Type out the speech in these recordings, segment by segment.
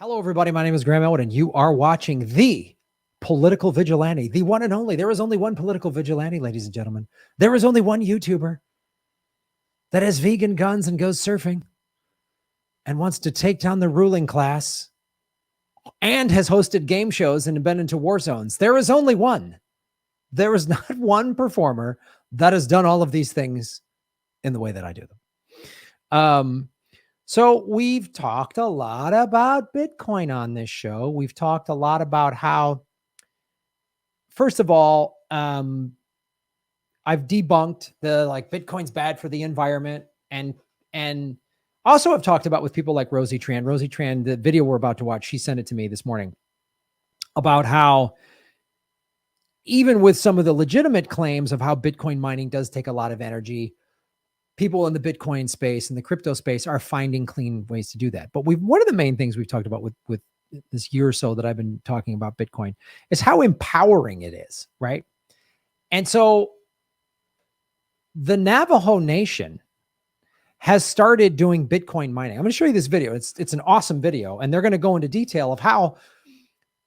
Hello, everybody. My name is Graham Elwood, and you are watching the Political Vigilante, the one and only. There is only one Political Vigilante, ladies and gentlemen. There is only one YouTuber that has vegan guns and goes surfing and wants to take down the ruling class and has hosted game shows and been into war zones. There is only one. There is not one performer that has done all of these things in the way that I do them. So we've talked a lot about Bitcoin on this show. We've talked a lot about how, first of all, I've debunked the Bitcoin's bad for the environment, and also I've talked about with people like Rosie Tran. Rosie Tran, the video we're about to watch, she sent it to me this morning about how even with some of the legitimate claims of how Bitcoin mining does take a lot of energy, people in the Bitcoin space and the crypto space are finding clean ways to do that. But one of the main things we've talked about with this year or so that I've been talking about Bitcoin is how empowering it is, right? And so the Navajo Nation has started doing Bitcoin mining. I'm going to show you this video. It's an awesome video, and they're going to go into detail of how.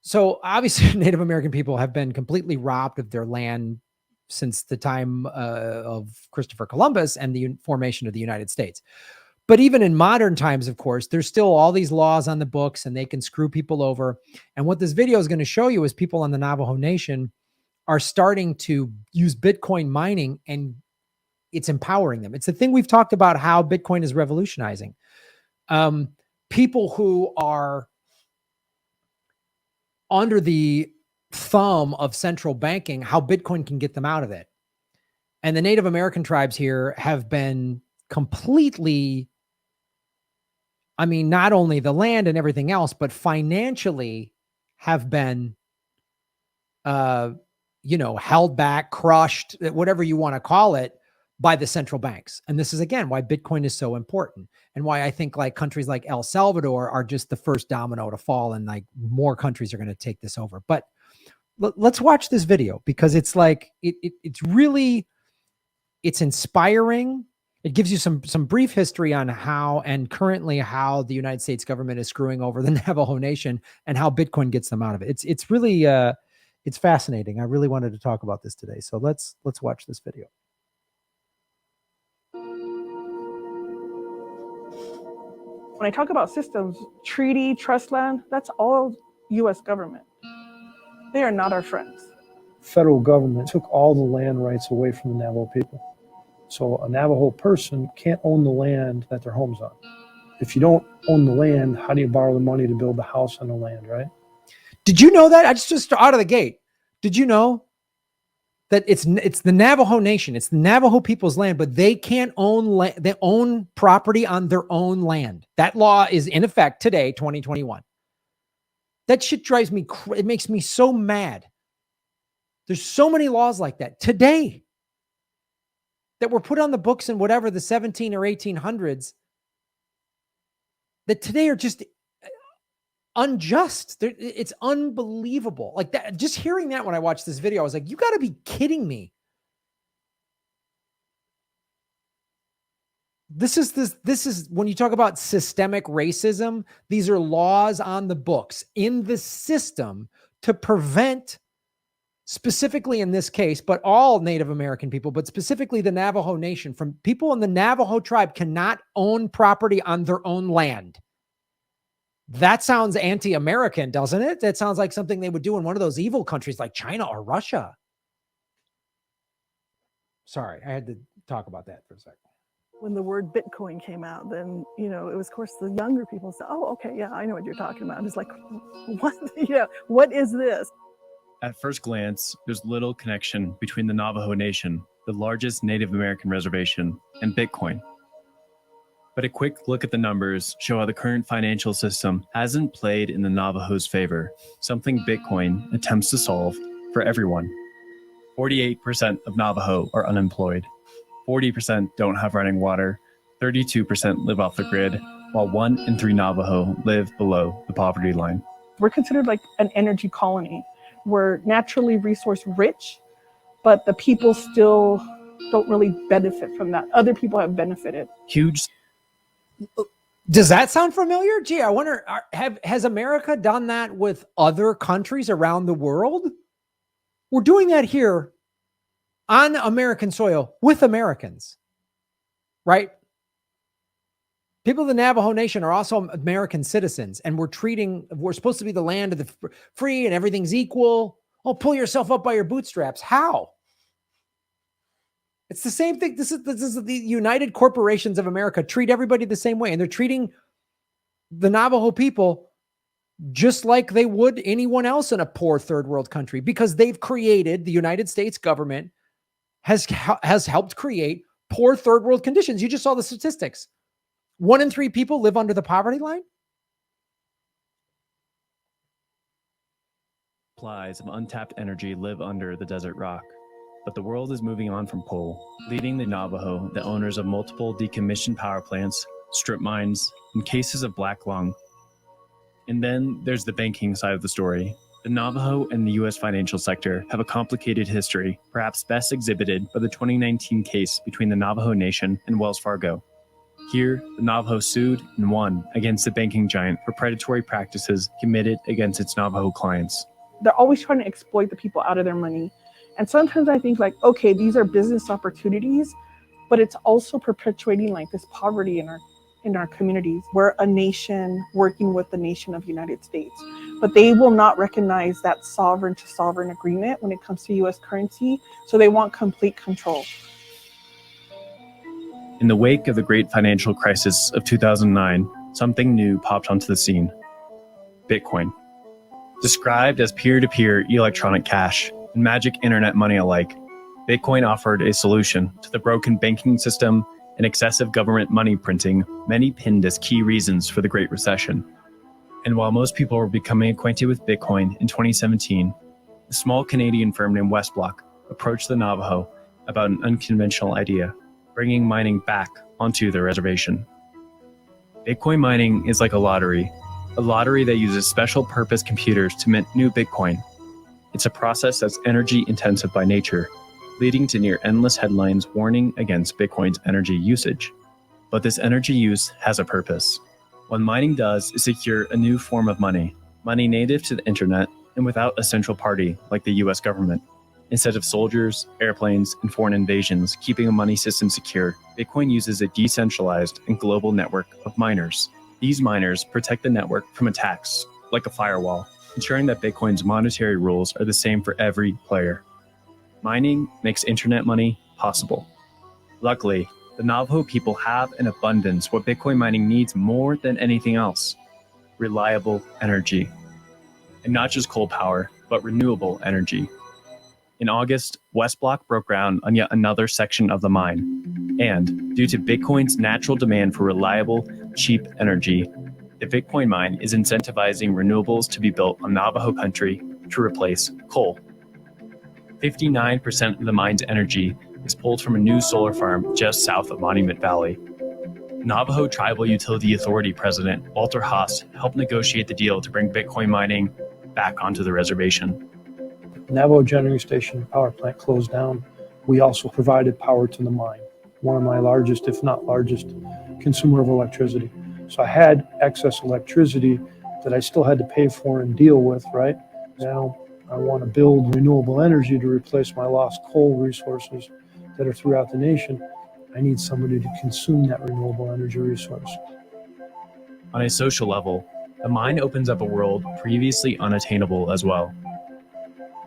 So obviously Native American people have been completely robbed of their land since the time of Christopher Columbus and the formation of the United States. But even in modern times, of course, there's still all these laws on the books and they can screw people over. And what this video is going to show you is people on the Navajo Nation are starting to use Bitcoin mining, and it's empowering them. It's the thing we've talked about, how Bitcoin is revolutionizing. People who are under the thumb of central banking, how Bitcoin can get them out of it. And the Native American tribes here have been completely, I mean, not only the land and everything else, but financially have been, held back, crushed, whatever you want to call it, by the central banks. And this is, again, why Bitcoin is so important and why I think countries like El Salvador are just the first domino to fall, and more countries are going to take this over. But let's watch this video, because it's it's really, it's inspiring. It gives you some brief history on how and currently how the United States government is screwing over the Navajo Nation and how Bitcoin gets them out of it. It's really it's fascinating. I really wanted to talk about this today. So let's watch this video. When I talk about systems, treaty, trust land, that's all U.S. government. They are not our friends. Federal government took all the land rights away from the Navajo people. So a Navajo person can't own the land that their home's on. If you don't own the land, how do you borrow the money to build the house on the land, right? Did you know that? I just out of the gate. Did you know that it's the Navajo Nation, it's the Navajo people's land, but they can't own land, they own property on their own land. That law is in effect today, 2021. That shit drives me, it makes me so mad. There's so many laws like that today that were put on the books in whatever the 17 or 1800s that today are just unjust. It's unbelievable. Like that, just hearing that when I watched this video, I was like, you got to be kidding me. This is when you talk about systemic racism, these are laws on the books in the system to prevent, specifically in this case, but all Native American people, but specifically the Navajo Nation, from people in the Navajo tribe cannot own property on their own land. That sounds anti-American, doesn't it? That sounds like something they would do in one of those evil countries like China or Russia. Sorry, I had to talk about that for a second. When the word Bitcoin came out, then, it was, of course, the younger people said, oh, okay, yeah, I know what you're talking about. I'm just like, what? What is this? At first glance, there's little connection between the Navajo Nation, the largest Native American reservation, and Bitcoin. But a quick look at the numbers show how the current financial system hasn't played in the Navajos' favor, something Bitcoin attempts to solve for everyone. 48% of Navajo are unemployed. 40% don't have running water, 32% live off the grid, while 1 in 3 Navajo live below the poverty line. We're considered like an energy colony. We're naturally resource rich, but the people still don't really benefit from that. Other people have benefited. Huge. Does that sound familiar? Gee, I wonder, has America done that with other countries around the world? We're doing that here on American soil with Americans, right? People of the Navajo Nation are also American citizens, and we're supposed to be the land of the free and everything's equal. Oh, pull yourself up by your bootstraps. How? It's the same thing. This is the United Corporations of America treat everybody the same way, and they're treating the Navajo people just like they would anyone else in a poor third world country, because they've created, the United States government has helped create poor third world conditions. You just saw the statistics. 1 in 3 people live under the poverty line. Supplies of untapped energy live under the desert rock. But the world is moving on from coal, leading the Navajo, the owners of multiple decommissioned power plants, strip mines, and cases of black lung. And then there's the banking side of the story. The Navajo and the U.S. financial sector have a complicated history, perhaps best exhibited by the 2019 case between the Navajo Nation and Wells Fargo. Here, the Navajo sued and won against the banking giant for predatory practices committed against its Navajo clients. They're always trying to exploit the people out of their money. And sometimes I think like, okay, these are business opportunities, but it's also perpetuating like this poverty in our communities. We're a nation working with the nation of United States, but they will not recognize that sovereign to sovereign agreement when it comes to US currency. So they want complete control. In the wake of the great financial crisis of 2009, something new popped onto the scene: Bitcoin. Described as peer-to-peer electronic cash and magic internet money alike, Bitcoin offered a solution to the broken banking system and excessive government money printing many pinned as key reasons for the Great Recession. And while most people were becoming acquainted with Bitcoin in 2017, a small Canadian firm named Westblock approached the Navajo about an unconventional idea: bringing mining back onto their reservation. Bitcoin mining is like a lottery that uses special purpose computers to mint new Bitcoin. It's a process that's energy intensive by nature, leading to near endless headlines warning against Bitcoin's energy usage. But this energy use has a purpose. What mining does is secure a new form of money native to the internet and without a central party like the US government. Instead of soldiers, airplanes, and foreign invasions keeping a money system secure, Bitcoin uses a decentralized and global network of miners. These miners protect the network from attacks like a firewall, ensuring that Bitcoin's monetary rules are the same for every player. Mining makes internet money possible. Luckily, the Navajo people have in abundance what Bitcoin mining needs more than anything else: reliable energy. And not just coal power, but renewable energy. In August, Westblock broke ground on yet another section of the mine. And due to Bitcoin's natural demand for reliable, cheap energy, the Bitcoin mine is incentivizing renewables to be built on Navajo country to replace coal. 59% of the mine's energy is pulled from a new solar farm just south of Monument Valley. Navajo Tribal Utility Authority President Walter Haas helped negotiate the deal to bring Bitcoin mining back onto the reservation. Navajo Generating Station power plant closed down. We also provided power to the mine, one of my largest, if not largest, consumer of electricity. So I had excess electricity that I still had to pay for and deal with, right? Now I want to build renewable energy to replace my lost coal resources that are throughout the nation. I need somebody to consume that renewable energy resource. On a social level, the mine opens up a world previously unattainable as well.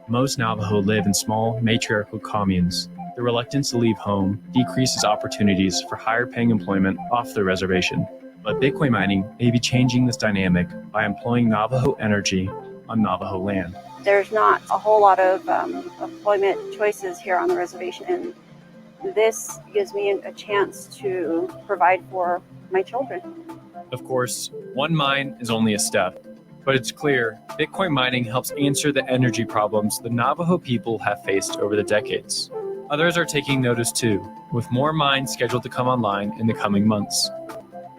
Most Navajo live in small, matriarchal communes. The reluctance to leave home decreases opportunities for higher-paying employment off the reservation. But Bitcoin mining may be changing this dynamic by employing Navajo energy on Navajo land. There's not a whole lot of employment choices here on the reservation, and this gives me a chance to provide for my children. Of course, one mine is only a step. But it's clear, Bitcoin mining helps answer the energy problems the Navajo people have faced over the decades. Others are taking notice too, with more mines scheduled to come online in the coming months.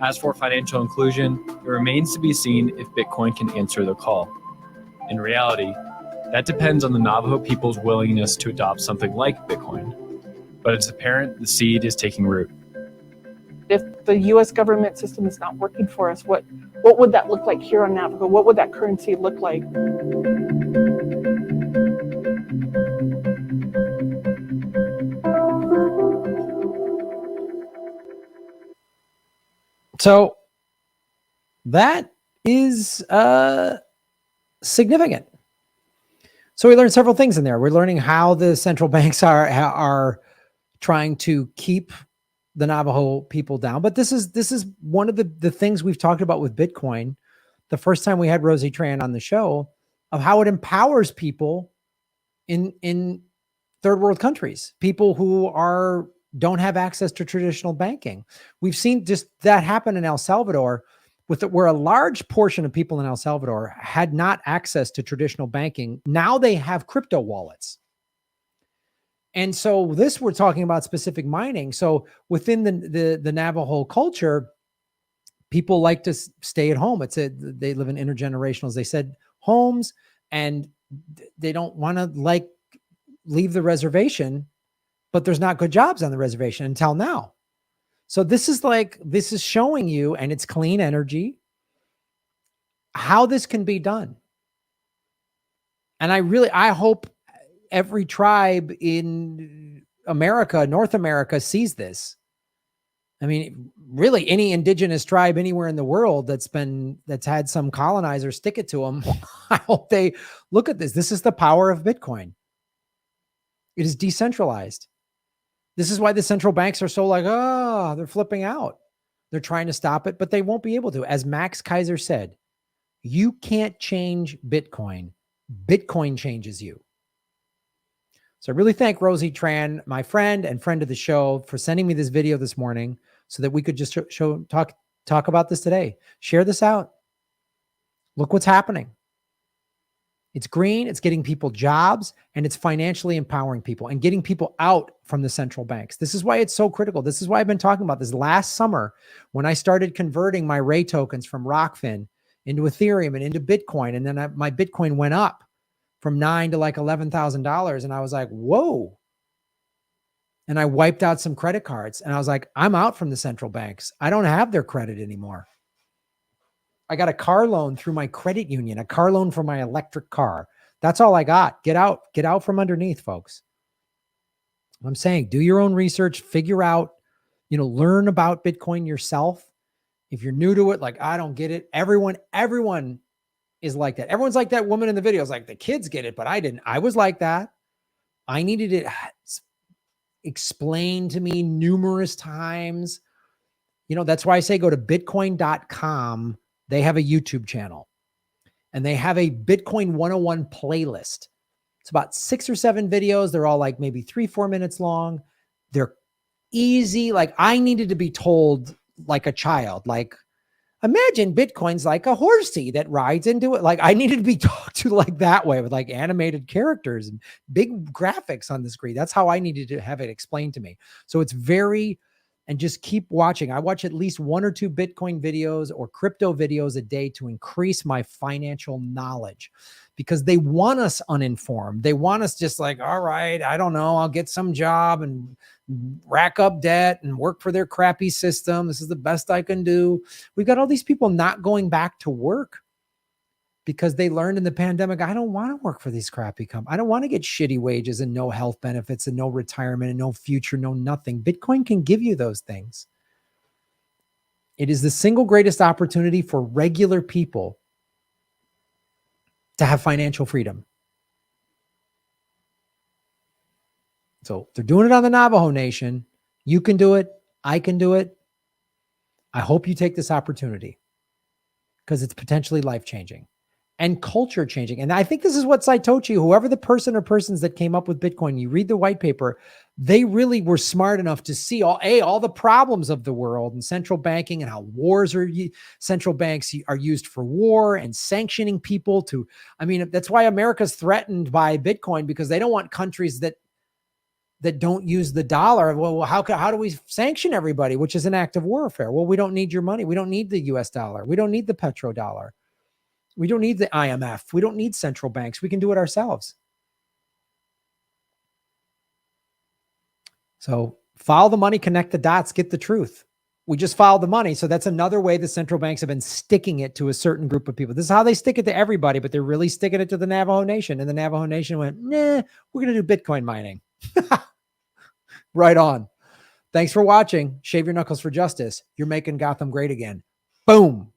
As for financial inclusion, it remains to be seen if Bitcoin can answer the call. In reality, that depends on the Navajo people's willingness to adopt something like Bitcoin. But it's apparent the seed is taking root. If the US government system is not working for us, what would that look like here on Navajo? What would that currency look like? So that is significant. So we learned several things in there. We're learning how the central banks are trying to keep the Navajo people down. But this is one of the things we've talked about with Bitcoin. The first time we had Rosie Tran on the show, of how it empowers people in third world countries, people who don't have access to traditional banking. We've seen just that happen in El Salvador, where a large portion of people in El Salvador had not access to traditional banking. Now they have crypto wallets. And so we're talking about specific mining. So within the Navajo culture, people like to stay at home. They live in intergenerational, as they said, homes, and they don't want to leave the reservation, but there's not good jobs on the reservation until now. So this is showing you, and it's clean energy, how this can be done. And I hope every tribe in America, North America, sees this. I mean, really, any indigenous tribe anywhere in the world that's had some colonizer stick it to them, I hope they look at this. This is the power of Bitcoin. It is decentralized. This is why the central banks are so they're flipping out. They're trying to stop it, but they won't be able to. As Max Kaiser said, you can't change Bitcoin. Bitcoin changes you. So I really thank Rosie Tran, my friend and friend of the show, for sending me this video this morning so that we could just talk about this today. Share this out. Look what's happening. It's green, it's getting people jobs, and it's financially empowering people and getting people out from the central banks. This is why it's so critical. This is why I've been talking about this. Last summer, when I started converting my Ray tokens from Rockfin into Ethereum and into Bitcoin, and then my Bitcoin went up from $9,000 to $11,000. And I was like, whoa. And I wiped out some credit cards, and I was like, I'm out from the central banks. I don't have their credit anymore. I got a car loan through my credit union, a car loan for my electric car. That's all I got. Get out from underneath, folks. I'm saying, do your own research, figure out, learn about Bitcoin yourself. If you're new to it, I don't get it. Everyone is like that. Everyone's like that woman in the video. It's like, the kids get it, but I didn't. I was like that. I needed it explained to me numerous times. That's why I say go to bitcoin.com. They have a YouTube channel, and they have a Bitcoin 101 playlist. It's about 6 or 7 videos. They're all maybe 3-4 minutes long. They're easy. I needed to be told like a child, imagine Bitcoin's like a horsey that rides into it. I needed to be talked to that way, with animated characters and big graphics on the screen. That's how I needed to have it explained to me. So it's and just keep watching. I watch at least 1 or 2 Bitcoin videos or crypto videos a day to increase my financial knowledge, because they want us uninformed. They want us just all right, I don't know, I'll get some job and rack up debt and work for their crappy system. This is the best I can do. We've got all these people not going back to work because they learned in the pandemic, I don't want to work for these crappy companies. I don't want to get shitty wages and no health benefits and no retirement and no future, no nothing. Bitcoin can give you those things. It is the single greatest opportunity for regular people to have financial freedom. So they're doing it on the Navajo Nation. You can do it. I can do it. I hope you take this opportunity, because it's potentially life-changing and culture-changing. And I think this is what Saitoshi, whoever the person or persons that came up with Bitcoin, you read the white paper, they really were smart enough to see all the problems of the world and central banking, and how central banks are used for war and sanctioning people that's why America's threatened by Bitcoin, because they don't want countries that don't use the dollar. Well, how do we sanction everybody, which is an act of warfare? Well, we don't need your money. We don't need the US dollar. We don't need the petrodollar. We don't need the IMF. We don't need central banks. We can do it ourselves. So follow the money, connect the dots, get the truth. We just filed the money. So that's another way the central banks have been sticking it to a certain group of people. This is how they stick it to everybody, but they're really sticking it to the Navajo Nation. And the Navajo Nation went, nah, we're going to do Bitcoin mining. Right on. Thanks for watching. Shave your knuckles for justice. You're making Gotham great again. Boom.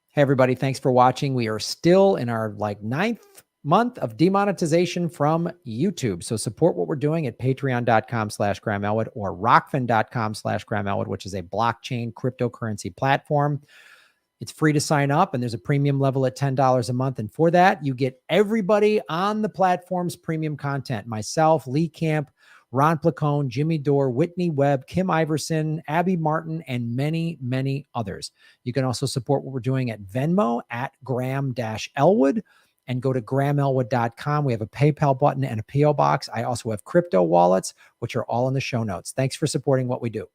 Hey, everybody. Thanks for watching. We are still in our 9th month of demonetization from YouTube. So support what we're doing at patreon.com/Graham Elwood or rockfin.com/Graham Elwood, which is a blockchain cryptocurrency platform. It's free to sign up, and there's a premium level at $10 a month. And for that, you get everybody on the platform's premium content. Myself, Lee Camp, Ron Placone, Jimmy Dore, Whitney Webb, Kim Iverson, Abby Martin, and many, many others. You can also support what we're doing at Venmo at Graham-Elwood. And go to GrahamElwood.com. We have a PayPal button and a P.O. box. I also have crypto wallets, which are all in the show notes. Thanks for supporting what we do.